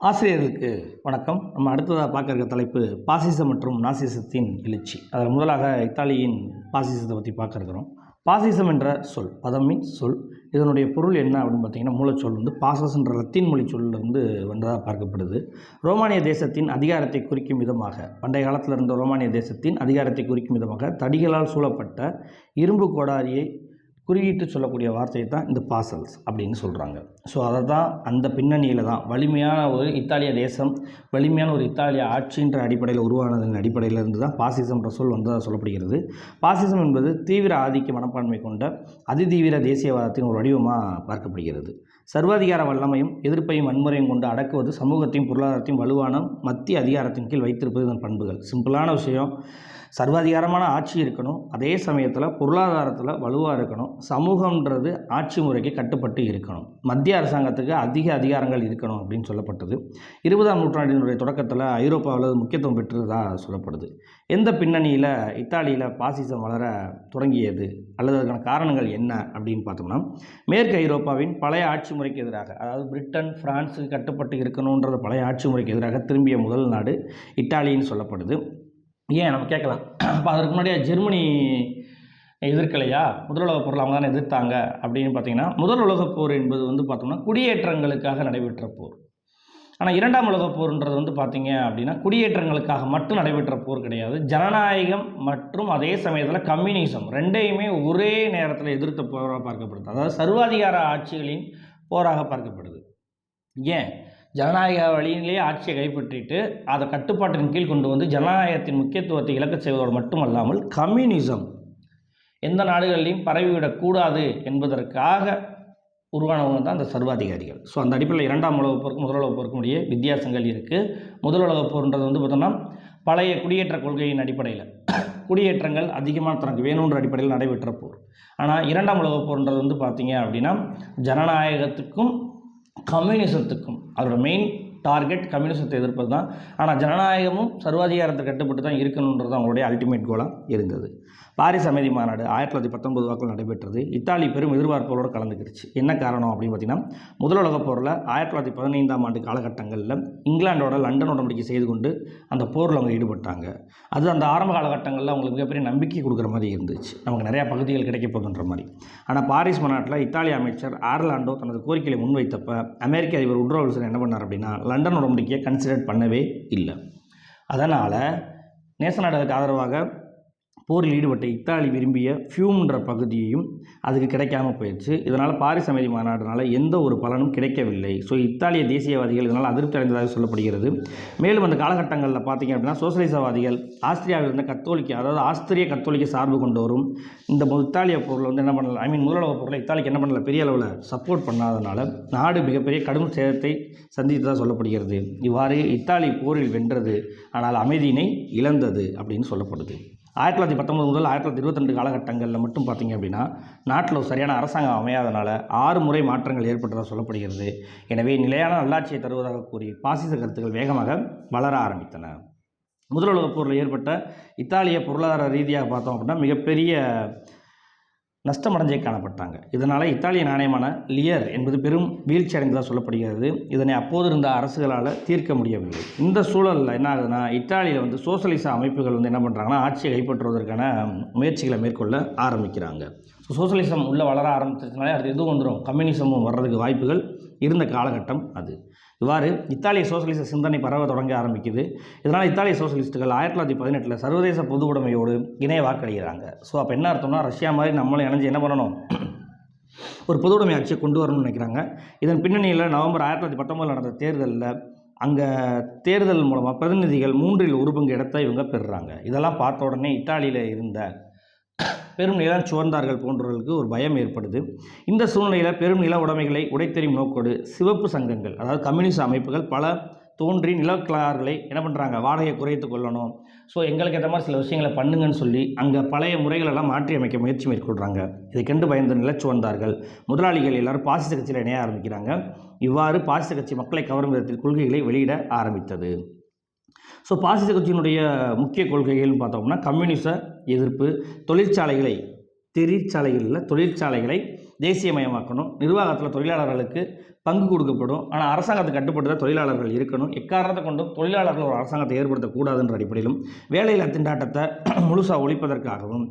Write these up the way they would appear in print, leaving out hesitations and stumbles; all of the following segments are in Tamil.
ஆசிரியர்களுக்கு வணக்கம். நம்ம அடுத்ததாக பார்க்க இருக்க தலைப்பு பாசிசம் மற்றும் நாசிசத்தின் எழுச்சி. அதில் முதலாக இத்தாலியின் பாசிசத்தை பற்றி பார்க்க இருக்கிறோம். பாசிசம் என்ற சொல், பதம் மீன்ஸ் சொல். இதனுடைய பொருள் என்ன அப்படின்னு பார்த்தீங்கன்னா, மூலச்சொல் வந்து பாசஸ் என்ற லத்தீன் மொழி சொல்லிருந்து வந்ததாக பார்க்கப்படுது. ரோமானிய தேசத்தின் அதிகாரத்தை குறிக்கும் விதமாக, பண்டைய காலத்தில் இருந்த ரோமானிய தேசத்தின் அதிகாரத்தை குறிக்கும் விதமாக தடிகளால் சூழப்பட்ட இரும்பு கோடாரியை குறியிட்டு சொல்லக்கூடிய வார்த்தையை தான் இந்த பாசல்ஸ் அப்படின்னு சொல்கிறாங்க. ஸோ அதை தான் அந்த பின்னணியில் தான் வலிமையான ஒரு இத்தாலிய தேசம், வலிமையான ஒரு இத்தாலிய ஆட்சின்ற அடிப்படையில் உருவானதன் அடிப்படையில் இருந்து தான் பாசிசம்ன்ற சொல் வந்ததாக சொல்லப்படுகிறது. பாசிசம் என்பது தீவிர ஆதிக்க மனப்பான்மை கொண்ட அதிதீவிர தேசியவாதத்தின் ஒரு வடிவமாக பார்க்கப்படுகிறது. சர்வாதிகார வல்லமையும் எதிர்ப்பையும் வன்முறையும் கொண்டு அடக்குவது, சமூகத்தையும் பொருளாதாரத்தையும் வலுவான மத்திய அதிகாரத்தின் கீழ் வைத்திருப்பது இதன் பண்புகள். சிம்பிளான விஷயம், சர்வாதிகாரமான ஆட்சி இருக்கணும், அதே சமயத்தில் பொருளாதாரத்தில் வலுவாக இருக்கணும், சமூகன்றது ஆட்சி முறைக்கு கட்டுப்பட்டு இருக்கணும், மத்திய அரசாங்கத்துக்கு அதிக அதிகாரங்கள் இருக்கணும் அப்படின்னு சொல்லப்பட்டது. 20ஆம் நூற்றாண்டினுடைய தொடக்கத்தில் ஐரோப்பாவில் முக்கியத்துவம் பெற்றதாக சொல்லப்படுது. எந்த பின்னணியில் இத்தாலியில் பாசிசம் வளர தொடங்கியது அல்லது அதற்கான காரணங்கள் என்ன அப்படின்னு பார்த்தோம்னா, மேற்கு ஐரோப்பாவின் பழைய ஆட்சி முறைக்கு எதிராக, அதாவது பிரிட்டன் பிரான்ஸுக்கு கட்டுப்பட்டு இருக்கணுன்றது பழைய ஆட்சி முறைக்கு எதிராக திரும்பிய முதல் நாடு இத்தாலின்னு சொல்லப்படுது. ஏன் நம்ம கேட்கலாம், அப்போ அதற்கு முன்னாடியே ஜெர்மனி எதிர்க்கலையா? முதல் உலகப் போரில் அவங்க தானே எதிர்த்தாங்க அப்படின்னு பார்த்தீங்கன்னா, முதல் உலகப் போர் என்பது வந்து பார்த்தோம்னா குடியேற்றங்களுக்காக நடைபெற்ற போர். ஆனால் இரண்டாம் உலகப் போர்ன்றது வந்து பார்த்தீங்க அப்படின்னா குடியேற்றங்களுக்காக மட்டும் நடைபெற்ற போர் கிடையாது. ஜனநாயகம் மற்றும் அதே சமயத்தில் கம்யூனிசம் ரெண்டையுமே ஒரே நேரத்தில் எதிர்த்த போராக பார்க்கப்படுது. அதாவது சர்வாதிகார ஆட்சிகளின் போராக பார்க்கப்படுது. ஏன்? ஜனநாயக வழியிலேயே ஆட்சியை கைப்பற்றிட்டு அதை கட்டுப்பாட்டின் கீழ் கொண்டு வந்து ஜனநாயகத்தின் முக்கியத்துவத்தை இழக்க செய்வதோடு மட்டுமல்லாமல் கம்யூனிசம் எந்த நாடுகளிலையும் பரவிவிடக்கூடாது என்பதற்காக உருவானவங்க தான் அந்த சர்வாதிகாரிகள். ஸோ அந்த அடிப்படையில் இரண்டாம் உலகப் போருக்கும் முதல் உலகப் போருக்கும் இடையே வித்தியாசங்கள் இருக்குது. முதல் உலகப் போர்ன்றது வந்து பார்த்தோம்னா பழைய குடியேற்ற கொள்கையின் அடிப்படையில் குடியேற்றங்கள் அதிகமாக தனக்கு வேணுன்ற அடிப்படையில் நடைபெற்ற போர். ஆனால் இரண்டாம் உலகப் போர்ன்றது வந்து பார்த்தீங்க அப்படின்னா ஜனநாயகத்துக்கும் கம்யூனிசத்துக்கும் அதோட மெயின் டார்கெட் கம்யூனிசத்தை எதிர்ப்பது தான். ஆனால் ஜனநாயகமும் சர்வாதிகாரத்தை கட்டுப்பட்டு தான் இருக்கணுன்றது அவங்களுடைய அல்டிமேட் கோலாக இருந்தது. பாரிஸ் அமைதி மாநாடு 1919 வாக்கில் நடைபெற்றது. இத்தாலி பெரும் எதிர்பார்ப்புகளோடு கலந்துக்கிடுச்சு. என்ன காரணம் அப்படின்னு பார்த்தீங்கன்னா, முதல் உலகப் போரில் 1915ஆம் ஆண்டு காலகட்டங்களில் இங்கிலாண்டோட லண்டன் உடன்படிக்கை செய்து கொண்டு அந்த போரில் அவங்க ஈடுபட்டாங்க. அது அந்த ஆரம்ப காலகட்டங்களில் அவங்களுக்கு மிகப்பெரிய நம்பிக்கை கொடுக்குற மாதிரி இருந்துச்சு, நமக்கு நிறையா பகுதிகள் கிடைக்க போகுதுன்ற மாதிரி. ஆனால் பாரிஸ் மாநாட்டில் இத்தாலிய அமைச்சர் ஆர்லாண்டோ தனது கோரிக்கையை முன்வைத்தப்ப அமெரிக்க அதிபர் உட்ரோ வில்சன் என்ன பண்ணார் அப்படின்னா, லண்டன் உடன்படிக்கையை கன்சிடர் பண்ணவே இல்லை. அதனால் நேச நாடுகளுக்கு ஆதரவாக போரில் ஈடுபட்ட இத்தாலி விரும்பிய ஃபியூம்ன்ற பகுதியையும் அதுக்கு கிடைக்காம போயிடுச்சு. இதனால் பாரிஸ் அமைதி மாநாடுனால எந்த ஒரு பலனும் கிடைக்கவில்லை. ஸோ இத்தாலிய தேசியவாதிகள் இதனால் அதிருப்தி அடைந்ததாக சொல்லப்படுகிறது. மேலும் அந்த காலகட்டங்களில் பார்த்திங்க அப்படின்னா சோசலிசவாதிகள் ஆஸ்திரியாவில் இருந்த கத்தோலிக்க, அதாவது ஆஸ்திரிய கத்தோலிக்க சார்பு கொண்டு வரும் இந்த இத்தாலிய போரில் வந்து என்ன பண்ணல, முதல் உலகப் போரில் இத்தாலிக்கு என்ன பண்ணல, பெரிய அளவில் சப்போர்ட் பண்ணாதனால நாடு மிகப்பெரிய கடும் சேதத்தை சந்தித்ததாக சொல்லப்படுகிறது. இவ்வாறு இத்தாலி போரில் வென்றது, ஆனால் அமைதியினை இழந்தது அப்படின்னு சொல்லப்படுது. 1919 முதல் 1922 காலகட்டங்களில் மட்டும் பார்த்திங்க அப்படின்னா நாட்டில் சரியான அரசாங்கம் அமையாதனால 6 முறை மாற்றங்கள் ஏற்பட்டதாக சொல்லப்படுகிறது. எனவே நிலையான நல்லாட்சியை தருவதாக கூறி பாசிச கருத்துக்கள் வேகமாக வளர ஆரம்பித்தன. முதல் உலகப் போரில் ஏற்பட்ட இத்தாலிய பொருளாதார ரீதியாக பார்த்தோம் அப்படின்னா மிகப்பெரிய நஷ்டமடைஞ்சே காணப்பட்டாங்க. இதனால் இத்தாலிய நாணயமான லியர் என்பது பெரும் வீழ்ச்சி அடைந்ததாக சொல்லப்படுகிறது. இதனை அப்போது இருந்த அரசுகளால் தீர்க்க முடியவில்லை. இந்த சூழலில் என்ன ஆகுதுன்னா, இத்தாலியில் வந்து சோசலிச அமைப்புகள் வந்து என்ன பண்ணுறாங்கன்னா ஆட்சியை கைப்பற்றுவதற்கான முயற்சிகளை மேற்கொள்ள ஆரம்பிக்கிறாங்க. சோசலிசம் உள்ள வளர ஆரம்பிச்சதுனாலே அது எதுவும் வந்துடும், கம்யூனிசமும் வர்றதுக்கு வாய்ப்புகள் இருந்த காலகட்டம் அது. இவ்வாறு இத்தாலிய சோசலிச சிந்தனை பரவ தொடங்க ஆரம்பிக்குது. இதனால் இத்தாலிய சோசலிஸ்ட்டுகள் 1918 சர்வதேச பொது உடைமையோடு இணைய வாக்களிக்கிறாங்க. ஸோ அப்போ என்ன அர்த்தம்னா, ரஷ்யா மாதிரி நம்மளும் இணைஞ்சு என்ன பண்ணணும், ஒரு பொது உடைமை ஆட்சியை கொண்டு வரணும்னு நினைக்கிறாங்க. இதன் பின்னணியில் நவம்பர் 1919 நடந்த தேர்தலில் அங்கே தேர்தல் மூலமாக பிரதிநிதிகள் 3/1 இடத்தை இவங்க பெறுறாங்க. இதெல்லாம் பார்த்த உடனே இத்தாலியில் இருந்த பெரும் நிலம் சுவர்ந்தார்கள் போன்றவர்களுக்கு ஒரு பயம் ஏற்படுது. இந்த சூழ்நிலையில் பெரும் நில உடைமைகளை உடைத்தெறியும் நோக்கோடு சிவப்பு சங்கங்கள், அதாவது கம்யூனிஸ்ட் அமைப்புகள் பல தோன்றி நிலக்கிழார்களை என்ன பண்ணுறாங்க, வாடகையை குறைத்து கொள்ளணும், ஸோ எங்களுக்கு ஏற்ற மாதிரி சில விஷயங்களை பண்ணுங்கன்னு சொல்லி அங்கே பழைய முறைகளெல்லாம் மாற்றி அமைக்க முயற்சி மேற்கொள்கிறாங்க. இதை கண்டு பயந்த நிலச்சுவந்தார்கள் முதலாளிகள் எல்லாரும் பாசிச கட்சியில் இணைய ஆரம்பிக்கிறாங்க. இவ்வாறு பாசிச கட்சி மக்களை கவரும் விதத்தில் கொள்கைகளை வெளியிட ஆரம்பித்தது. ஸோ பாசிச கட்சியினுடைய முக்கிய கொள்கைகள்னு பார்த்தோம்னா கம்யூனிச எதிர்ப்பு, தொழிற்சாலைகளை தேசியமயமாக்கணும், நிர்வாகத்தில் தொழிலாளர்களுக்கு பங்கு கொடுக்கப்படும், ஆனால் அரசாங்கத்துக்கு கட்டுப்பட்டு தான் தொழிலாளர்கள் இருக்கணும், எக்காரணத்தை கொண்டும் தொழிலாளர்கள் ஒரு அரசாங்கத்தை ஏற்படுத்தக்கூடாதுன்ற அடிப்படையிலும் வேலையில்லா திண்டாட்டத்தை முழுசாக ஒழிப்பதற்காகவும்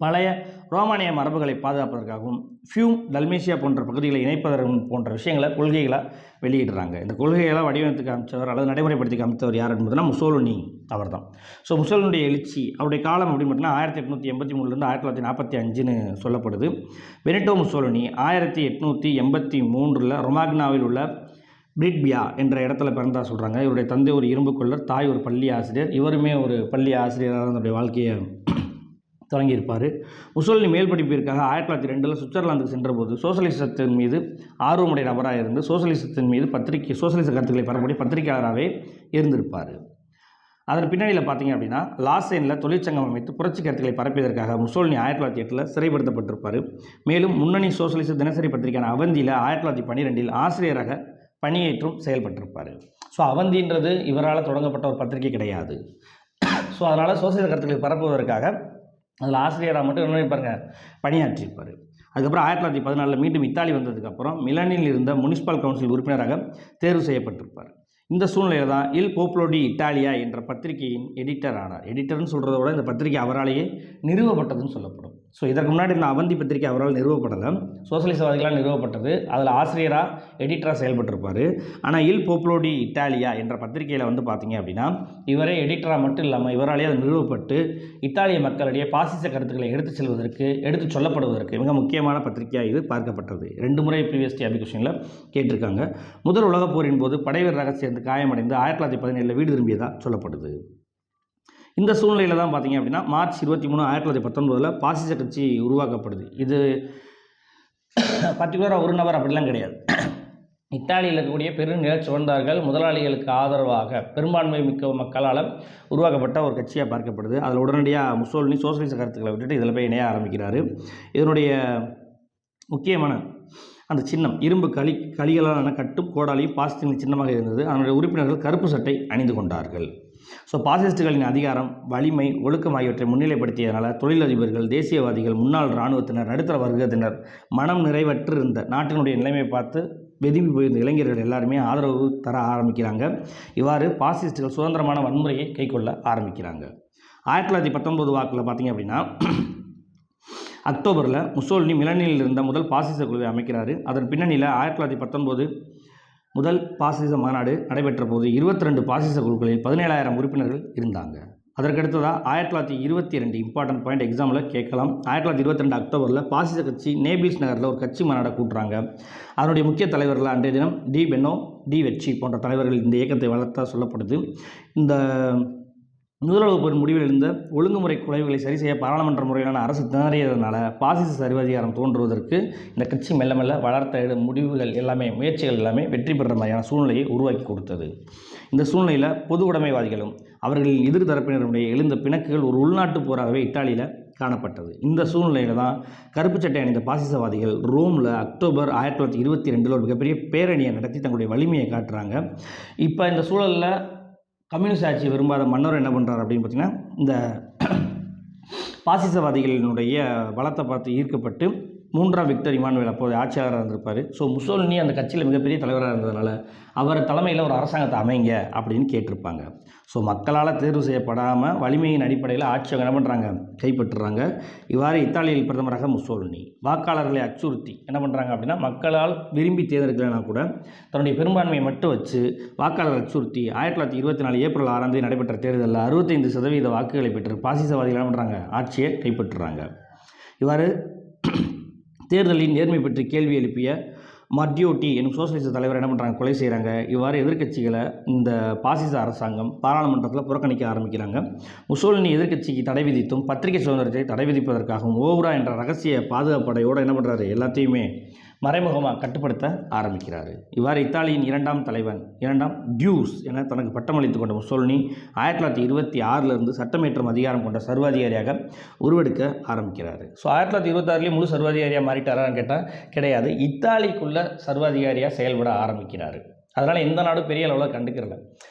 பழைய ரோமானிய மரபுகளை பாதுகாப்பதற்காகவும் ஃபியூம் டல்மேசியா போன்ற பகுதிகளை இணைப்பதற்கும் போன்ற விஷயங்களை கொள்கைகளாக வெளியிடுறாங்க. இந்த கொள்கைகளை வடிவமைத்து காமிச்சவர் அல்லது நடைமுறைப்படுத்தி காமித்தவர் யார் என்பதுனா முசோலினி அவர் தான். ஸோ முசோலினுடைய எழுச்சி அவருடைய காலம் அப்படின்னு பார்த்தீங்கன்னா 1883 1945 சொல்லப்படுது. பெனிட்டோ முசோலினி 1883 ரொமாக்னாவில் உள்ள பிரிட்பியா என்ற இடத்துல பிறந்தா சொல்கிறாங்க. இவருடைய தந்தை ஒரு இரும்பு கொள்ளர், தாய் ஒரு பள்ளி ஆசிரியர். இவருமே ஒரு பள்ளி ஆசிரியராக தன்னுடைய வாழ்க்கையை தொடங்கியிருப்பார். முசோலினி மேல் படிப்பிற்காக 1902 சுவிட்சர்லாந்துக்கு சென்றபோது சோசலிசத்தின் மீது ஆர்வமுடைய நபராக இருந்து சோசலிசத்தின் மீது சோசலிச கருத்துக்களை பரப்பக்கூடிய பத்திரிகையாளராகவே இருந்திருப்பார். அதன் பின்னணியில் பார்த்தீங்க அப்படின்னா லாசேனில் தொழிற்சங்கம் அமைத்து புரட்சி கருத்துக்களை பரப்பியதற்காக முசோலினி 1908 சிறைப்படுத்தப்பட்டிருப்பார். மேலும் முன்னணி சோசலிச தினசரி பத்திரிகையான அவந்தியில் 1912 ஆசிரியராக பணியேற்றும் செயல்பட்டிருப்பார். ஸோ அவந்தின்றது இவரால் தொடங்கப்பட்ட ஒரு பத்திரிகை கிடையாது. ஸோ அதனால் சோசலிச கருத்துக்களை பரப்புவதற்காக அதில் ஆசிரியராக மட்டும் என்ன பாருங்க பணியாற்றியிருப்பார். அதுக்கப்புறம் 1914 மீண்டும் இத்தாலி வந்ததுக்கப்புறம் மிலனில் இருந்த முனிசிபல் கவுன்சில் உறுப்பினராக தேர்வு செய்யப்பட்டிருப்பார். இந்த சூழ்நிலையில் தான் இல் போப்லோ டி இட்டாலியா என்ற பத்திரிகையின் எடிட்டர் ஆனார். எடிட்டர்னு சொல்கிறத விட இந்த பத்திரிகை அவராலேயே நிறுவப்பட்டதுன்னு சொல்லப்படும். ஸோ இதற்கு முன்னாடி இந்த அவந்தி பத்திரிகை அவரால் நிறுவப்படலை, சோசலிசவாதிகளால் நிறுவப்பட்டது. அதில் ஆசிரியராக எடிட்டராக செயல்பட்டிருப்பார். ஆனால் இல் போப்லோ டி இட்டாலியா என்ற பத்திரிகையில் வந்து பார்த்தீங்க அப்படின்னா இவரே எடிட்டராக மட்டும் இல்லாமல் இவராலேயே அது நிறுவப்பட்டு இத்தாலிய மக்களிடையே பாசிச கருத்துக்களை எடுத்து சொல்லப்படுவதற்கு மிக முக்கியமான பத்திரிகையாக இது பார்க்கப்பட்டது. 2 முறை ப்ரீவியஸ் டிஆர்பி கொஸ்டினில் கேட்டிருக்காங்க. முதல் உலகப் போரின் போது படைவீரராக சேர்ந்து காயமடைந்து 1917 வீடு திரும்பியதாக சொல்லப்படுது. இந்த சூழ்நிலையில் தான் பார்த்தீங்க அப்படின்னா மார்ச் 23 1919 பாசிச கட்சி உருவாக்கப்படுது. இது பர்டிகுலராக ஒரு நபர் அப்படிலாம் கிடையாது. இத்தாலியில் இருக்கக்கூடிய பெருநில சுவந்தார்கள் முதலாளிகளுக்கு ஆதரவாக பெரும்பான்மை மிக்க மக்களால் உருவாக்கப்பட்ட ஒரு கட்சியாக பார்க்கப்படுது. அதில் உடனடியாக முசோலினி சோசலிச கருத்துக்களை விட்டுட்டு இதில் போய் இணைய ஆரம்பிக்கிறார். இதனுடைய முக்கியமான அந்த சின்னம் இரும்பு களிகளான கட்டும் கோடாலியும் பாசிசத்தின் சின்னமாக இருந்தது. அதனுடைய உறுப்பினர்கள் கருப்பு சட்டை அணிந்து கொண்டார்கள். ஸோ பாசிஸ்டுகளின் அதிகாரம், வலிமை, ஒழுக்கம் ஆகியவற்றை முன்னிலைப்படுத்தியதனால தொழிலதிபர்கள், தேசியவாதிகள், முன்னாள் இராணுவத்தினர், நடுத்தர வர்க்கத்தினர், மனம் நிறைவற்று இருந்த நாட்டினுடைய நிலைமை பார்த்து வெதும்பி போயிருந்த இளைஞர்கள் எல்லாருமே ஆதரவு தர ஆரம்பிக்கிறாங்க. இவ்வாறு பாசிஸ்டுகள் சுதந்திரமான வன்முறையை கைக்கொள்ள ஆரம்பிக்கிறாங்க. 1919 வாக்கில் பார்த்தீங்க அப்படின்னா அக்டோபரில் முசோலினி மிலனில் இருந்த முதல் பாசிச குழுவை அமைக்கிறார். அதன் பின்னணியில் 1919 முதல் பாசிச மாநாடு நடைபெற்ற போது 22 பாசிச குழுக்களில் 17,000 உறுப்பினர்கள் இருந்தாங்க. அதற்கடுத்ததாக 1922 இம்பார்ட்டன்ட் பாயிண்ட் எக்ஸாமில் கேட்கலாம். 1922 அக்டோபரில் பாசிச கட்சி நேபிள்ஸ் நகரில் ஒரு கட்சி மாநாடை கூட்டுறாங்க. அதனுடைய முக்கிய தலைவர்கள் அன்றைய தினம் டி பென்னோ, டி வெச்சி போன்ற தலைவர்கள் இந்த இயக்கத்தை வளர்த்தா சொல்லப்படுது. இந்த முதலுலகப் போரின் முடிவில் இருந்த ஒழுங்குமுறை குறைவுகளை சரி செய்ய பாராளுமன்ற முறையிலான அரசு திணறியதனால பாசிச சர்வாதிகாரம் தோன்றுவதற்கு இந்த கட்சி மெல்ல மெல்ல வளர்த்த முடிவுகள் எல்லாமே முயற்சிகள் எல்லாமே வெற்றி பெறுற மாதிரியான சூழ்நிலையை உருவாக்கி கொடுத்தது. இந்த சூழ்நிலையில் பொது உடைமைவாதிகளும் அவர்களின் எதிர் தரப்பினருடைய எழுந்த பிணக்குகள் ஒரு உள்நாட்டு போராகவே இத்தாலியில் காணப்பட்டது. இந்த சூழ்நிலையில் தான் கருப்பு சட்டை அணிந்த பாசிசவாதிகள் ரோமில் அக்டோபர் 1922 ஒரு மிகப்பெரிய பேரணியை நடத்தி தங்களுடைய வலிமையை காட்டுறாங்க. இப்போ இந்த சூழலில் கம்யூனிஸ்ட் ஆட்சி விரும்பாத மன்னர் என்ன பண்ணுறாரு அப்படின்னு பார்த்தீங்கன்னா இந்த பாசிசவாதிகளினுடைய பலத்தை பார்த்து ஈர்க்கப்பட்டு 3ஆம் விக்டர் இமானுவேல் அப்போது ஆட்சியாளராக இருந்திருப்பார். ஸோ முசோலினி அந்த கட்சியில் மிகப்பெரிய தலைவராக இருந்ததுனால அவர் தலைமையில் ஒரு அரசாங்கத்தை அமைங்க அப்படின்னு கேட்டிருப்பாங்க. ஸோ மக்களால் தேர்வு செய்யப்படாமல் வலிமையின் அடிப்படையில் ஆட்சியை என்ன பண்ணுறாங்க, கைப்பற்றுறாங்க. இவ்வாறு இத்தாலியில் பிரதமராக முசோலினி வாக்காளர்களை அச்சுறுத்தி என்ன பண்ணுறாங்க அப்படின்னா மக்களால் விரும்பி தேர்ந்தெடுக்கலைன்னா கூட தன்னுடைய பெரும்பான்மையை மட்டும் வச்சு வாக்காளர் அச்சுறுத்தி 1924 ஏப்ரல் 6 நடைபெற்ற தேர்தலில் 65% வாக்குகளை பெற்று பாசிசவாதிகள் என்ன பண்ணுறாங்க, ஆட்சியை கைப்பற்றுறாங்க. இவ்வாறு தேர்தலின் நேர்மை பற்றி கேள்வி எழுப்பிய மட்யோட்டி என்னும் சோசலிச தலைவர் என்ன பண்ணுறாங்க, கொலை செய்கிறாங்க. இவ்வாறு எதிர்க்கட்சிகளை இந்த பாசிச அரசாங்கம் பாராளுமன்றத்தில் புறக்கணிக்க ஆரம்பிக்கிறாங்க. முசோலினி எதிர்க்கட்சிக்கு தடை விதித்தும் பத்திரிகை சுதந்திரத்தை தடை விதிப்பதற்காகவும் ஓவரா என்ற ரகசிய பாதுகாப்படையோடு என்ன பண்ணுறாரு, எல்லாத்தையுமே மறைமுகமாக கட்டுப்படுத்த ஆரம்பிக்கிறார். இவ்வாறு இத்தாலியின் 2ஆம் தலைவன் 2ஆம் டியூஸ் என தனக்கு பட்டமளித்து கொண்ட முசோலினி 1926 சட்டமேற்றும் அதிகாரம் கொண்ட சர்வாதிகாரியாக உருவெடுக்க ஆரம்பிக்கிறார். ஸோ 1926 முழு சர்வாதிகாரியாக மாறிட்டாரான்னு கேட்டால் கிடையாது, இத்தாலிக்குள்ள சர்வாதிகாரியாக செயல்பட ஆரம்பிக்கிறார். அதனால் எந்த நாடும் பெரிய அளவில் கண்டுக்கிறல.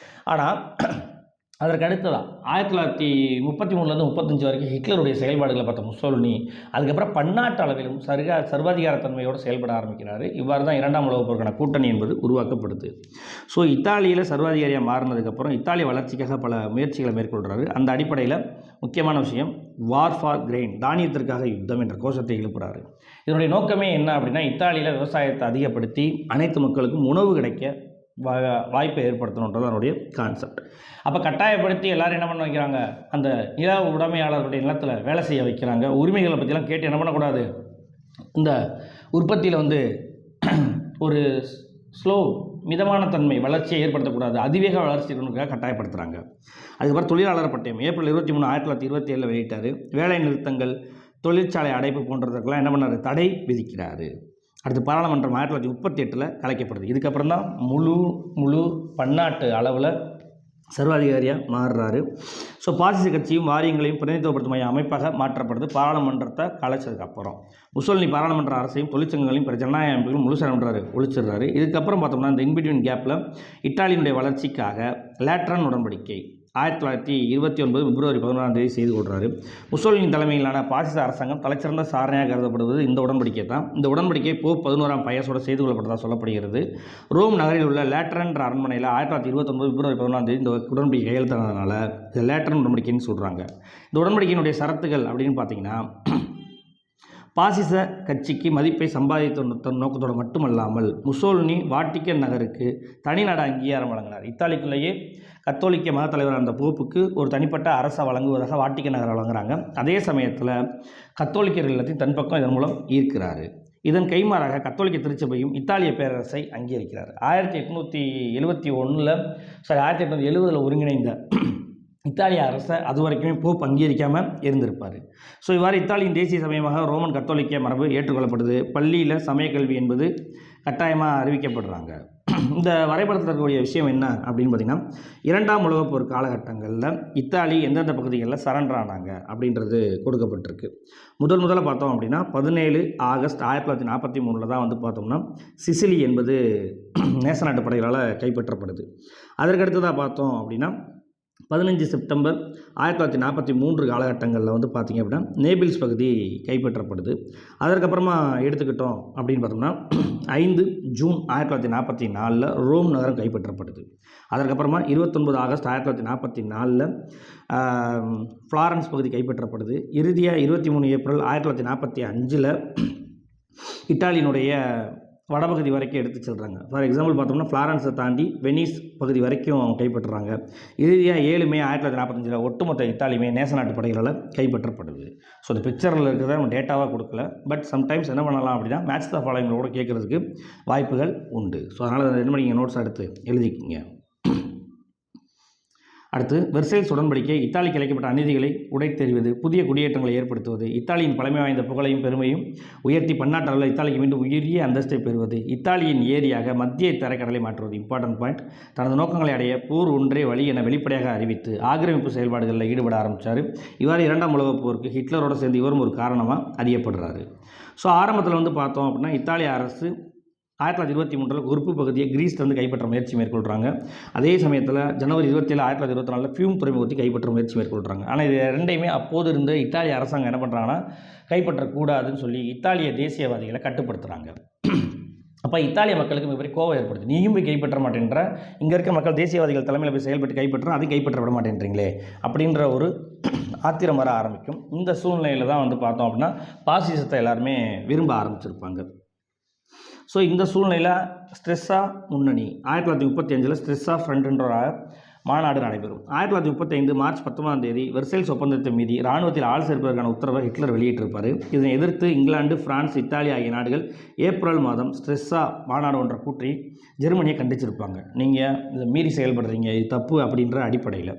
ஆனால் அதற்கு அடுத்ததாக 1933லேருந்து 35 வரைக்கும் ஹிட்லருடைய செயல்பாடுகளை பார்த்த முசோலினி அதுக்கப்புறம் பன்னாட்டு அளவிலும் சர்வாதிகாரத்தன்மையோடு செயல்பட ஆரம்பிக்கிறார். இவ்வாறு தான் இரண்டாம் உலகப் போருக்கான கூட்டணி என்பது உருவாக்கப்படுது. ஸோ இத்தாலியில் சர்வாதிகாரியாக மாறினதுக்கப்புறம் இத்தாலிய வளர்ச்சிக்காக பல முயற்சிகளை மேற்கொள்கிறாரு. அந்த அடிப்படையில் முக்கியமான விஷயம் வார் ஃபார் கிரெயின், தானியத்திற்காக யுத்தம் என்ற கோஷத்தை எழுப்புறாரு. இதனுடைய நோக்கமே என்ன அப்படின்னா, இத்தாலியில் விவசாயத்தை அதிகப்படுத்தி அனைத்து மக்களுக்கும் உணவு கிடைக்க வாய்ப்பை ஏற்படுத்தணுன்றது அதனுடைய கான்செப்ட். அப்போ கட்டாயப்படுத்தி எல்லோரும் என்ன பண்ண வைக்கிறாங்க, அந்த நில உடைமையாளர்களுடைய நிலத்தில் வேலை செய்ய வைக்கிறாங்க. உரிமைகளை பற்றிலாம் கேட்டு என்ன பண்ணக்கூடாது, இந்த உற்பத்தியில் ஒரு மிதமான தன்மை வளர்ச்சியை ஏற்படுத்தக்கூடாது, அதிவேக வளர்ச்சி இருக்கணுக்காக கட்டாயப்படுத்துகிறாங்க. அதுக்கப்புறம் தொழிலாளர் பட்டயம் ஏப்ரல் 23, 1927 வெளியிட்டார். வேலை நிறுத்தங்கள், தொழிற்சாலை அடைப்பு போன்றதுக்கெல்லாம் என்ன பண்ணார், தடை விதிக்கிறார். அடுத்து பாராளுமன்றம் 1938 கலைக்கப்படுது. இதுக்கப்புறம் தான் முழு பன்னாட்டு அளவில் சர்வாதிகாரியாக மாறுறாரு. ஸோ பாசிச கட்சியும் வாரியங்களையும் பிரதிநிதித்துவப்படுத்தும் அமைப்பாக மாற்றப்படுது. பாராளுமன்றத்தை கலைச்சதுக்கப்புறம் முசோலினி பாராளுமன்ற அரசையும் தொழிற்சங்கங்களையும் ஜனநாயக அமைப்புகளும் முழுசு ஒழிச்சிடுறாரு. இதுக்கப்புறம் பார்த்தோம்னா இந்த இன்பிட்வீன் கேப்பில் இத்தாலியினுடைய வளர்ச்சிக்காக லேட்ரன் உடன்படிக்கை 1929 பிப்ரவரி 11 செய்து கொள்கிறாரு. முசோலினி தலைமையிலான பாசிச அரசாங்கம் தலைச்சிறந்த சாதனையாக கருதப்படுவது இந்த உடன்படிக்கை தான். இந்த உடன்படிக்கை போப் 11ஆம் பயஸோடு செய்து கொள்ளப்பட்டதாக சொல்லப்படுகிறது. ரோம் நகரில் உள்ள லேட்ரன் என்ற அரண்மனையில் 1929 பிப்ரவரி 11 இந்த உடன்படிக்கை கையெழுத்தானதுனால இந்த லேட்ரன் உடன்படிக்கைன்னு சொல்கிறாங்க. இந்த உடன்படிக்கையினுடைய சரத்துகள் அப்படின்னு பார்த்தீங்கன்னா, பாசிச கட்சிக்கு மதிப்பை சம்பாதித்த நோக்கத்தோடு மட்டுமல்லாமல் முசோலினி வாட்டிக்கன் நகருக்கு தனிநாடு அங்கீகாரம் வழங்கினார். இத்தாலிக்குள்ளேயே கத்தோலிக்க மத தலைவரான அந்த போப்புக்கு ஒரு தனிப்பட்ட அரசை வழங்குவதாக வாட்டிக்கன் நகரை வழங்குறாங்க. அதே சமயத்தில் கத்தோலிக்கர்கள் எல்லாத்தையும் தன் பக்கம் இதன் மூலம் ஈர்க்கிறாரு. இதன் கைமாறாக கத்தோலிக்க திருச்சபையும் இத்தாலிய பேரரசை அங்கீகரிக்கிறார். 1870 ஒருங்கிணைந்த இத்தாலிய அரசை அது வரைக்குமே போப் அங்கீகரிக்காமல் இருந்திருப்பார். ஸோ இவ்வாறு இத்தாலியின் தேசிய சமயமாக ரோமன் கத்தோலிக்க மரபு ஏற்றுக்கொள்ளப்படுது. பள்ளியில் சமயக்கல்வி என்பது கட்டாயமாக அறிவிக்கப்படுறாங்க. இந்த வரைபடத்தில் இருக்கக்கூடிய விஷயம் என்ன அப்படின்னு பார்த்திங்கன்னா, இரண்டாம் உலகப் போர் காலகட்டங்களில் இத்தாலி எந்தெந்த பகுதிகளில் சரண்டர் ஆனாங்க அப்படின்றது கொடுக்கப்பட்டிருக்கு. முதல்ல பார்த்தோம் அப்படின்னா 17 ஆகஸ்ட் 1943 தான் பார்த்தோம்னா சிசிலி என்பது நேச நாட்டு படைகளால் கைப்பற்றப்படுது. அதற்கடுத்ததாக பார்த்தோம் அப்படின்னா 15 செப்டம்பர் 1943 காலகட்டங்களில் பார்த்திங்க அப்படின்னா நேபிள்ஸ் பகுதி கைப்பற்றப்படுது. அதற்கப்புறமா எடுத்துக்கிட்டோம் அப்படின்னு பார்த்தோம்னா 5 ஜூன் 1944 ரோம் நகரம் கைப்பற்றப்படுது. அதற்கப்புறமா 29 ஆகஸ்ட் 1944 ஃப்ளாரன்ஸ் பகுதி கைப்பற்றப்படுது. இறுதியாக 23 ஏப்ரல் 1945 இத்தாலியினுடைய வடபகுதி வரைக்கும் எடுத்து செல்கிறாங்க. ஃபார் எக்ஸாம்பிள் பார்த்தோம்னா ஃப்ளாரன்ஸை தாண்டி வெனிஸ் பகுதி வரைக்கும் கைப்பற்றுறாங்க. இறுதியாக 7 மே 1945 ஒட்டுமொத்த இத்தாலியுமே நேச நாட்டு படைகளால் கைப்பற்றப்படுது. ஸோ இந்த பிக்சரில் இருக்கிறத நம்ம டேட்டாவாக கொடுக்கல, பட் சம்டைம்ஸ் என்ன பண்ணலாம் அப்படின்னா மேட்ச் த ஃபாலோயிங்களோட கேட்குறதுக்கு வாய்ப்புகள் உண்டு. ஸோ அதனால் என்ன பண்ணிங்க, நோட்ஸ் எடுத்து எழுதிக்கிங்க. அடுத்து வெர்சைல்ஸ் உடன்படிக்கை இத்தாலிக்கு இழைக்கப்பட்ட அநீதிகளை உடைத்தெறிவது, புதிய குடியேற்றங்களை ஏற்படுத்துவது, இத்தாலியின் பழமை வாய்ந்த புகழையும் பெருமையும் உயர்த்தி பன்னாட்டு அளவில் இத்தாலிக்கு மீண்டும் உயரிய அந்தஸ்தை பெறுவது, இத்தாலியின் ஏரியாக மத்திய தரைக்கடலை மாற்றுவது இம்பார்ட்டன்ட் பாயிண்ட். தனது நோக்கங்களை அடைய போர் ஒன்றே வழி என வெளிப்படையாக அறிவித்து ஆக்கிரமிப்பு செயல்பாடுகளில் ஈடுபட ஆரம்பித்தார். இவ்வாறு இரண்டாம் உலகப் போருக்கு ஹிட்லரோடு சேர்ந்து இவரும் ஒரு காரணமாக அறியப்படுறாரு. ஸோ ஆரம்பத்தில் பார்த்தோம் அப்படின்னா இத்தாலிய அரசு 1923 உறுப்பு பகுதியை கிரீஸ்லேருந்து கைப்பற்ற முயற்சி மேற்கொள்கிறாங்க. அதே சமயத்தில் ஜனவரி 27, 1924 ஃபியூம் துறைமுகத்தை கைப்பற்ற முயற்சி மேற்கொள்கிறாங்க. ஆனால் இது ரெண்டையுமே அப்போது இருந்த இத்தாலிய அரசாங்கம் என்ன பண்ணுறாங்கன்னா கைப்பற்றக்கூடாதுன்னு சொல்லி இத்தாலிய தேசியவாதிகளை கட்டுப்படுத்துகிறாங்க. அப்போ இத்தாலிய மக்களுக்கு மிகப்பெரிய கோவம் ஏற்படுது. நீயும் போய் கைப்பற்ற மாட்டேன்ற, இங்கே இருக்க மக்கள் தேசியவாதிகள் தலைமையில் போய் செயல்பட்டு கைப்பற்ற அதையும் கைப்பற்ற விட மாட்டேன்றீங்களே அப்படின்ற ஒரு ஆத்திரம் வர ஆரம்பிக்கும். இந்த சூழ்நிலையில் தான் பார்த்தோம் அப்படின்னா பாசிசத்தை எல்லாருமே விரும்ப ஆரம்பிச்சிருப்பாங்க. ஸோ இந்த சூழ்நிலையில் ஸ்ட்ரெஸ்ஸா முன்னணி 1935 ஸ்ட்ரெஸ்ஸா ஃப்ரண்ட்ன்ற மாநாடு நடைபெறும். 1935 மார்ச் 19 வெர்சைல்ஸ் ஒப்பந்தத்தை மீறி இராணுவத்தில் ஆள் சேர்ப்பதற்கான உத்தரவை ஹிட்லர் வெளியிட்டிருப்பார். இதனை எதிர்த்து இங்கிலாந்து, பிரான்ஸ், இத்தாலி ஆகிய நாடுகள் ஏப்ரல் மாதம் ஸ்ட்ரெஸ்ஸா மாநாடு ஒன்றை கூட்டி ஜெர்மனியை கண்டிச்சிருப்பாங்க. நீங்கள் இதை மீறி செயல்படுறீங்க, இது தப்பு அப்படின்ற அடிப்படையில்.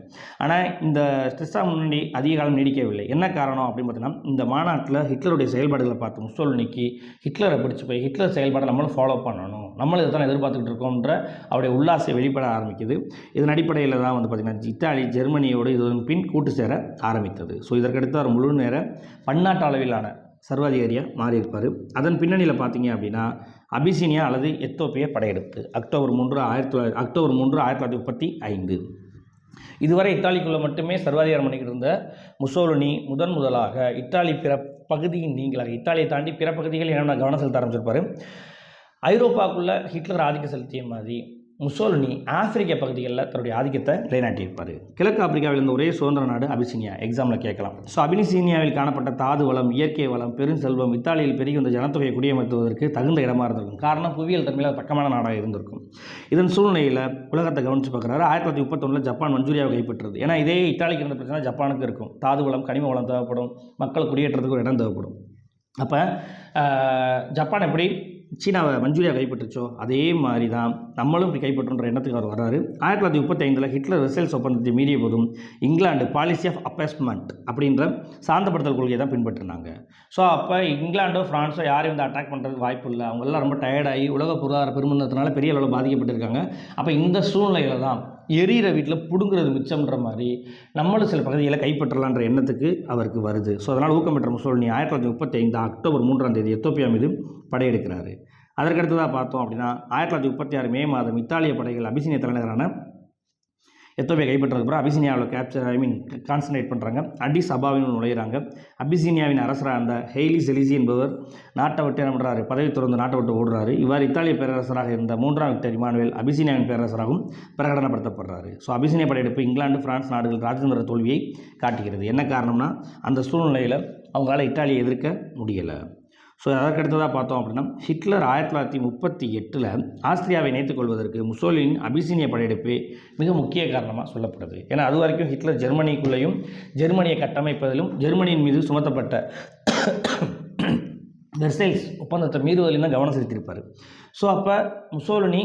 ஆனால் இந்த ஸ்ட்ரெஸ்ஸா முன்னணி அதிக காலம் நீடிக்கவில்லை. என்ன காரணம் அப்படின்னு பார்த்தீங்கன்னா, இந்த மாநாட்டில் ஹிட்லருடைய செயல்பாடுகளை பார்த்து முசோலினிக்கு ஹிட்லரை பிடிச்சி போய் ஹிட்லர் செயல்பாடை நம்மளும் ஃபாலோ பண்ணணும், நம்மளும் இதை தான் எதிர்பார்த்துக்கிட்டு இருக்கோம்ன்ற அவருடைய உல்லாசை வெளிப்பட ஆரம்பிக்குது. இதன் அடிப்படையில் தான் பார்த்திங்கன்னா இத்தாலி ஜெர்மனியோடு இதன் பின் கூட்டு சேர ஆரம்பித்தது. ஸோ இதற்கடுத்து அவர் முழு நேர பன்னாட்டு அளவிலான சர்வாதிகாரியாக மாறியிருப்பார். அதன் பின்னணியில் பார்த்தீங்க அப்படின்னா அபிசீனியா அல்லது எத்தோப்பிய படையெடுப்பு அக்டோபர் 3, 1935. இதுவரை இத்தாலிக்குள்ளே மட்டுமே சர்வாதிகாரம் பண்ணிக்கிட்டு இருந்த முசோலினி முதலாக இத்தாலி பிற பகுதியின் நீங்களாக இத்தாலியை தாண்டி பிற பகுதிகள் என்னென்ன கவனம் செலுத்த ஆரம்பிச்சிருப்பார். ஐரோப்பாவுக்குள்ளே ஹிட்லர் ஆதிக்கம் செலுத்திய மாதிரி முசோலினி ஆப்பிரிக்க பகுதிகளில் தன்னுடைய ஆதிக்கத்தை நிலைநாட்டியிருப்பார். கிழக்கு ஆப்பிரிக்காவில் இருந்த ஒரே சுதந்திர நாடு அபிசீனியா, எக்ஸாமில் கேட்கலாம். ஸோ அபிசீனியாவில் காணப்பட்ட தாது வளம், இயற்கை வளம், பெருஞ்செல்வம் இத்தாலியில் பெருகி வந்த ஜனத்தொகையை குடியமர்த்துவதற்கு தகுந்த இடமாக இருந்திருக்கும். காரணம் புவியியல் தன்மையில் பக்கமான நாடாக இருந்திருக்கும். இதன் சூழ்நிலையில் உலகத்தை கவனித்து பார்க்குறாரு. 1931 ஜப்பான் மஞ்சூரியாவை கைப்பற்றுறது. ஏன்னா இதே இத்தாலிக்கு இருந்த பிரச்சனை ஜப்பானுக்கு இருக்கும். தாது வளம், கனிம வளம் தேவைப்படும், மக்கள் குடியேற்றத்துக்கு ஒரு இடம் தேவைப்படும். அப்போ ஜப்பான் எப்படி சீனாவை மஞ்சூரியா கைப்பற்றுச்சோ அதே மாதிரி தான் நம்மளும் இப்படி கைப்பற்றுன்ற எண்ணத்துக்கு அவர் வர்றாரு. 1935 ஹிட்லர் வெசல்ஸ் ஒப்பந்தத்தை மீறிய போதும் இங்கிலாந்து பாலிசி ஆஃப் அப்பேஸ்மெண்ட் அப்படின்ற சாந்தப்படுத்தல் கொள்கையை தான் பின்பற்றினாங்க. ஸோ அப்போ இங்கிலாண்டோ ஃப்ரான்ஸோ யாரையும் வந்து அட்டாக் பண்ணுறதுக்கு வாய்ப்பு இல்லை. அவங்கெல்லாம் ரொம்ப டயர்டாகி உலக பொருளாதார பெருமந்தத்தினால பெரிய அளவில் பாதிக்கப்பட்டிருக்காங்க. அப்போ இந்த சூழ்நிலையில் தான் எரியிற வீட்டில் பிடுங்கிறது மிச்சம்ன்ற மாதிரி நம்மளும் சில பகுதிகளை கைப்பற்றலான்ற எண்ணத்துக்கு அவருக்கு வருது. ஸோ அதனால் ஊக்கம் பெற்ற முசோலினி 1935 அக்டோபர் 3 எத்தோப்பியா மீது படையெடுக்கிறாரு. அதற்கடுத்ததாக பார்த்தோம் அப்படின்னா 1936 மே மாதம் இத்தாலிய படைகள் அபிசீனியா தலைநகரான எத்தோப்பியா கைப்பற்றதுக்கப்புறம் அபிசீனியாவில் கான்சன்ட்ரேட் பண்ணுறாங்க. அடிஸ் அபாவின் நுழையிறாங்க. அபிசீனியாவின் அரசராக அந்த ஹெய்லி செலிசி என்பவர் நாட்டை விட்டு என்ன பண்ணுறாரு, பதவி தொடர்ந்து நாட்டை விட்டு ஓடுறாரு. இவ்வாறு இத்தாலிய பேரரசராக இருந்த 3ஆம் விக்டர் இமானுவேல் அபிசீனியாவின் பேரரசராகவும் பிரகடனப்படுத்தப்படுறாரு. ஸோ அபிசீனியா படையெடுப்பு இங்கிலாந்து, பிரான்ஸ் நாடுகள் ராஜதந்திர தோல்வியை காட்டுகிறது. என்ன காரணம்னா அந்த சூழ்நிலையில் அவங்களால இத்தாலியை எதிர்க்க முடியலை. ஸோ அதற்கடுத்ததாக பார்த்தோம் அப்படின்னா ஹிட்லர் 1938 ஆஸ்திரியாவை இணைத்துக் கொள்வதற்கு முசோலினின் அபிசீனிய படையெடுப்பு மிக முக்கிய காரணமாக சொல்லப்படுது. ஏன்னா அது வரைக்கும் ஹிட்லர் ஜெர்மனிக்குள்ளேயும் ஜெர்மனியை கட்டமைப்பதிலும் ஜெர்மனியின் மீது சுமத்தப்பட்ட வெர்சைல்ஸ் ஒப்பந்தத்தை மீறுவதிலும் தான் கவனம் செலுத்தியிருப்பார். ஸோ அப்போ முசோலினி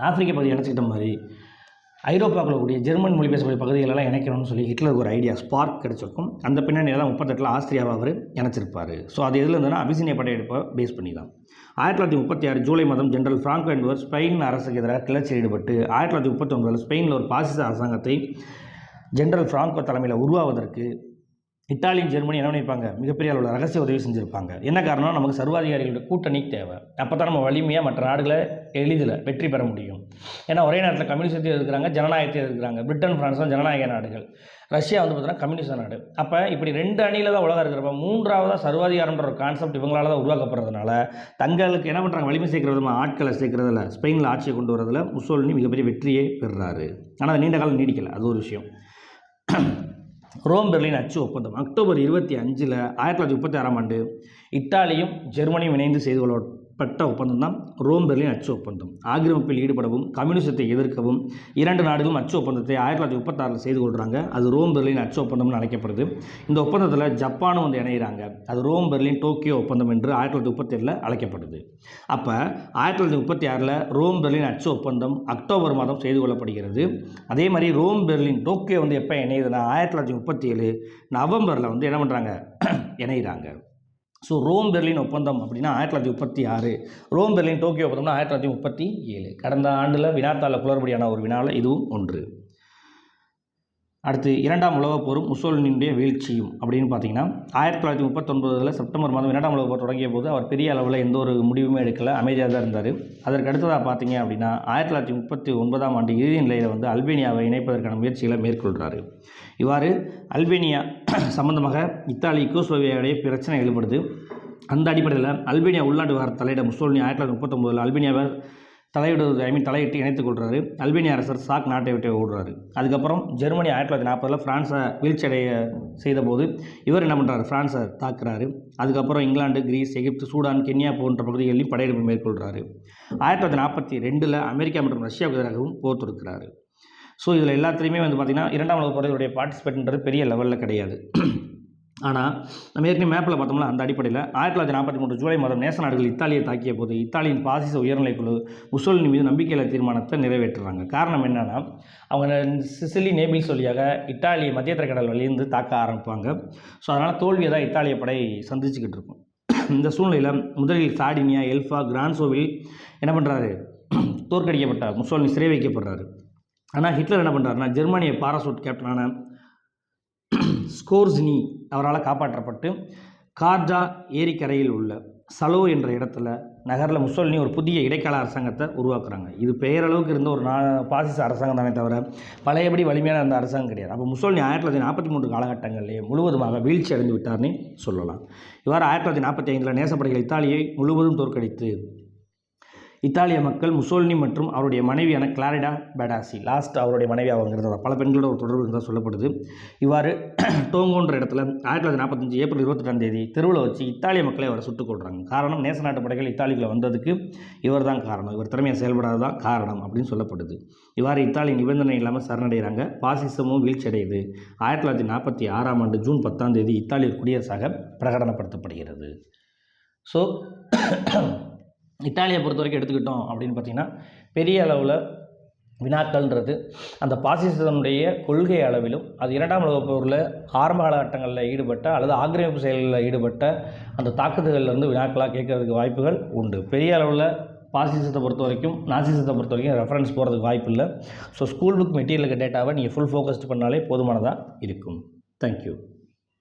ஆப்பிரிக்க பகுதியை இணைச்சிக்கிட்ட மாதிரி ஐரோப்பாக்குள்ள கூடிய ஜெர்மன் மொழி பேசக்கூடிய பகுதிகளெல்லாம் இணைக்கணும்னு சொல்லி ஹிட்லருக்கு ஒரு ஐடியா ஸ்பார்க் கிடைச்சிருக்கும். அந்த பின்னணியில் தான் 38 ஆஸ்திரியாவை அவர் இணைச்சிருப்பார். ஸோ அது எதில் இருந்ததுன்னா அபிசீனியா படையெடுப்பை பேஸ் பண்ணி தான். 1936 ஜூலை மாதம் ஜெனரல் ஃப்ராங்கோ என்பவர் ஸ்பெயின் அரசுக்கு எதிராக கிளர்ச்சியில் ஈடுபட்டு 1939 ஸ்பெயினில் ஒரு பாசிச அரசாங்கத்தை ஜெனரல் ஃப்ராங்கோ தலைமையில் உருவாவதற்கு இத்தாலியும் ஜெர்மனி என்ன பண்ணியிருப்பாங்க, மிகப்பெரிய அளவில் ரகசிய உதவி செஞ்சுருப்பாங்க. என்ன காரணம், நமக்கு சர்வாதிகாரிகளோட கூட்டணி தேவை. அப்போ தான் நம்ம வலிமையாக மற்ற நாடுகளை எளிதில் வெற்றி பெற முடியும். ஏன்னா ஒரே நேரத்தில் கம்யூனிஸ்டத்தை எதிர்க்கிறாங்க, ஜனநாயகத்தை எதிர்க்கிறாங்க. பிரிட்டன், ஃப்ரான்ஸ் தான் ஜனநாயக நாடுகள், ரஷ்யா வந்து பார்த்தீங்கன்னா கம்யூனிஸ்ட் நாடு. அப்போ இப்படி 2 அணியில் தான் உலகம் இருக்கிறப்ப 3ஆவதாக சர்வாதிகாரம்ன்ற ஒரு கான்செப்ட் இவங்களால தான் உருவாக்கப்படுறதுனால தங்களுக்கு என்ன பண்ணுறாங்க, வலிமை சேர்க்கிற விதமாக ஆட்களை சேர்க்கிறதில்ல, ஸ்பெயினில் ஆட்சியை கொண்டு வரதில் முசோலினி மிகப்பெரிய வெற்றியை பெறுறாரு. ஆனால் அது நீண்ட காலம் நீடிக்கலை, அது ஒரு விஷயம். ரோம் பெர்லின் அச்சு ஒப்பந்தம் அக்டோபர் 25 1936 இத்தாலியும் ஜெர்மனியும் இணைந்து செய்து கொள்ளப்பட்ட ஒப்பந்தம் தான் ரோம் பெர்லின் அச்சு ஒப்பந்தம். ஆக்கிரமிப்பில் ஈடுபடவும் கம்யூனிசத்தை எதிர்க்கவும் 2 நாடுகளும் அச்சு ஒப்பந்தத்தை 1936 செய்து கொள்கிறாங்க. அது ரோம் பெர்லின் அச்சு ஒப்பந்தம்னு அழைக்கப்படுது. இந்த ஒப்பந்தத்தில் ஜப்பானும் வந்து இணைகிறாங்க. அது ரோம் பெர்லின் டோக்கியோ ஒப்பந்தம் என்று 1937 அழைக்கப்படுது. அப்போ 1936 ரோம் பெர்லின் அச்சு ஒப்பந்தம் அக்டோபர் மாதம் செய்து கொள்ளப்படுகிறது. அதே மாதிரி ரோம் பெர்லின் டோக்கியோ வந்து எப்போ இணையுதுன்னா 1937 நவம்பரில் வந்து என்ன பண்ணுறாங்க, இணைகிறாங்க. ஸோ ரோம் பெர்லின் ஒப்பந்தம் அப்படின்னா 1936, ரோம் பெர்லின் டோக்கியோ ஒப்பந்தம்னா 1937. கடந்த ஆண்டில் வினாத்தாளில் குளறுபடியான ஒரு வினாவில் இதுவும் ஒன்று. அடுத்து 2ஆம் உலகப் போரும் முசோலினியுடைய வீழ்ச்சியும் அப்படின்னு பார்த்தீங்கன்னா 1939 செப்டம்பர் மாதம் 2ஆம் உலகப் போர் தொடங்கிய போது அவர் பெரிய அளவில் எந்த ஒரு முடிவுமே எடுக்கலை, அமைதியாக தான் இருந்தார். அதற்கு அடுத்ததாக பார்த்தீங்க அப்படின்னா 1939 இறுதி நிலையில் வந்து அல்பேனியாவை இணைப்பதற்கான முயற்சிகளை மேற்கொள்கிறாரு. இவ்வாறு அல்பேனியா சம்பந்தமாக இத்தாலி யூகோஸ்லாவியாவுடைய பிரச்சனை எழுப்படுது. அந்த அடிப்படையில் அல்பேனியா உள்நாட்டு விவகார தலையிட முசோலினி 1939 அல்பேனியாவை தலையிட்டு இணைத்துக் கொள்கிறாரு. அல்பேனியா அரசர் சாக் நாட்டை விட்டு ஓடுறாரு. அதுக்கப்புறம் ஜெர்மனி 1940 ஃப்ரான்ஸை வீழ்ச்சியடைய செய்த போது இவர் என்ன பண்ணுறாரு, ஃப்ரான்ஸை தாக்குறாரு. அதுக்கப்புறம் இங்கிலாந்து, கிரீஸ், எகிப்து, சூடான், கென்யா போன்ற பகுதிகளிலும் படையெடுப்பு மேற்கொள்கிறாரு. 1942 அமெரிக்கா மற்றும் ரஷ்யாவுக்கு எதிராகவும் போர் தொடுக்கிறாரு. ஸோ இதில் எல்லாத்துலேயுமே வந்து பார்த்திங்கன்னா 2ஆம் உலகப் போருடைய பார்ட்டிசிபேட்ன்றது பெரிய லெவலில் கிடையாது. ஆனால் நம்ம ஏற்கனவே மேப்பில் பார்த்தோம்னா அந்த அடிப்படையில் 1943 ஜூலை மாதம் நேச நாடுகள் இத்தாலியை தாக்கிய போது இத்தாலியின் பாசிச உயர்நிலைக்குழு முசோலினி மீது நம்பிக்கையில்லா தீர்மானத்தை நிறைவேற்றுறாங்க. காரணம் என்னென்னா அவங்க சிசிலி, நேபிள்ஸ் வழியாக இத்தாலியை மத்திய தரைக்கடல் வழியிருந்து தாக்க ஆரம்பிப்பாங்க. ஸோ அதனால் தோல்வியை தான் இத்தாலிய படை சந்திச்சுக்கிட்டு இருக்கும். இந்த சூழ்நிலையில் முதலில் சார்டினியா, எல்ஃபா, கிரான்சோவில் என்ன பண்ணுறாரு, தோற்கடிக்கப்பட்ட முசோலினி சிறை வைக்கப்படுறாரு. ஆனால் ஹிட்லர் என்ன பண்ணுறாருன்னா ஜெர்மனிய பாராசூட் கேப்டனான ஸ்கோர்ஸ்னி அவரால் காப்பாற்றப்பட்டு கார்ஜா ஏரிக்கரையில் உள்ள சலோ என்ற இடத்துல நகரில் முசோலினி ஒரு புதிய இடைக்கால அரசாங்கத்தை உருவாக்குறாங்க. இது பெயரளவுக்கு இருந்த ஒரு பாசிச அரசாங்கம் தானே தவிர பழையபடி வலிமையான அந்த அரசாங்கம் கிடையாது. அப்போ முசோலினி 1943 காலகட்டங்களிலேயே முழுவதுமாக வீழ்ச்சி அடைந்து விட்டார்னு சொல்லலாம். இவ்வாறு 1945 நேசப்படைகள் இத்தாலியை முழுவதும் தோற்கடித்து இத்தாலிய மக்கள் முசோலினி மற்றும் அவருடைய மனைவியான கிளாரிடா பெடாசி அவருடைய மனைவி அவங்க இருந்தால் பல பெண்களோட ஒரு தொடர்பு இருந்தால் சொல்லப்படுது. இவ்வாறு டோங்கோன்ற இடத்துல 1945 ஏப்ரல் 22 தெருவில் வச்சு இத்தாலிய மக்களை அவரை சுட்டுக் கொள்கிறாங்க. காரணம் நேச நாட்டு படைகள் இத்தாலிக்குள்ள வந்ததுக்கு இவர் தான் காரணம், இவர் திறமையை செயல்படாததான் காரணம் அப்படின்னு சொல்லப்படுது. இவ்வாறு இத்தாலி நிபந்தனை இல்லாமல் சரணடைகிறாங்க. பாசிசமும் வீழ்ச்சி அடையுது. 1946 ஜூன் 10 இத்தாலி குடியரசாக பிரகடனப்படுத்தப்படுகிறது. ஸோ இத்தாலியை பொறுத்த வரைக்கும் எடுத்துக்கிட்டோம் அப்படின்னு பார்த்திங்கன்னா பெரிய அளவில் வினாக்கள்ன்றது அந்த பாசிசத்தினுடைய கொள்கை அளவிலும் அது 2ஆம் உலகப் போரில் ஆரம்ப காலகட்டங்களில் ஈடுபட்ட அல்லது ஆக்கிரமிப்பு செயல்களில் ஈடுபட்ட அந்த தாக்குதல்களிலிருந்து வினாக்களாக கேட்கறதுக்கு வாய்ப்புகள் உண்டு. பெரிய அளவில் பாசிசத்தை பொறுத்த வரைக்கும் நாசிசத்தை பொறுத்த வரைக்கும் ரெஃபரன்ஸ் போகிறதுக்கு வாய்ப்பு இல்லை. ஸோ ஸ்கூல் புக் மெட்டீரியலுக்கு டேட்டாவை நீங்கள் ஃபுல் ஃபோக்கஸ்ட் பண்ணாலே போதுமானதாக இருக்கும். தேங்க்யூ.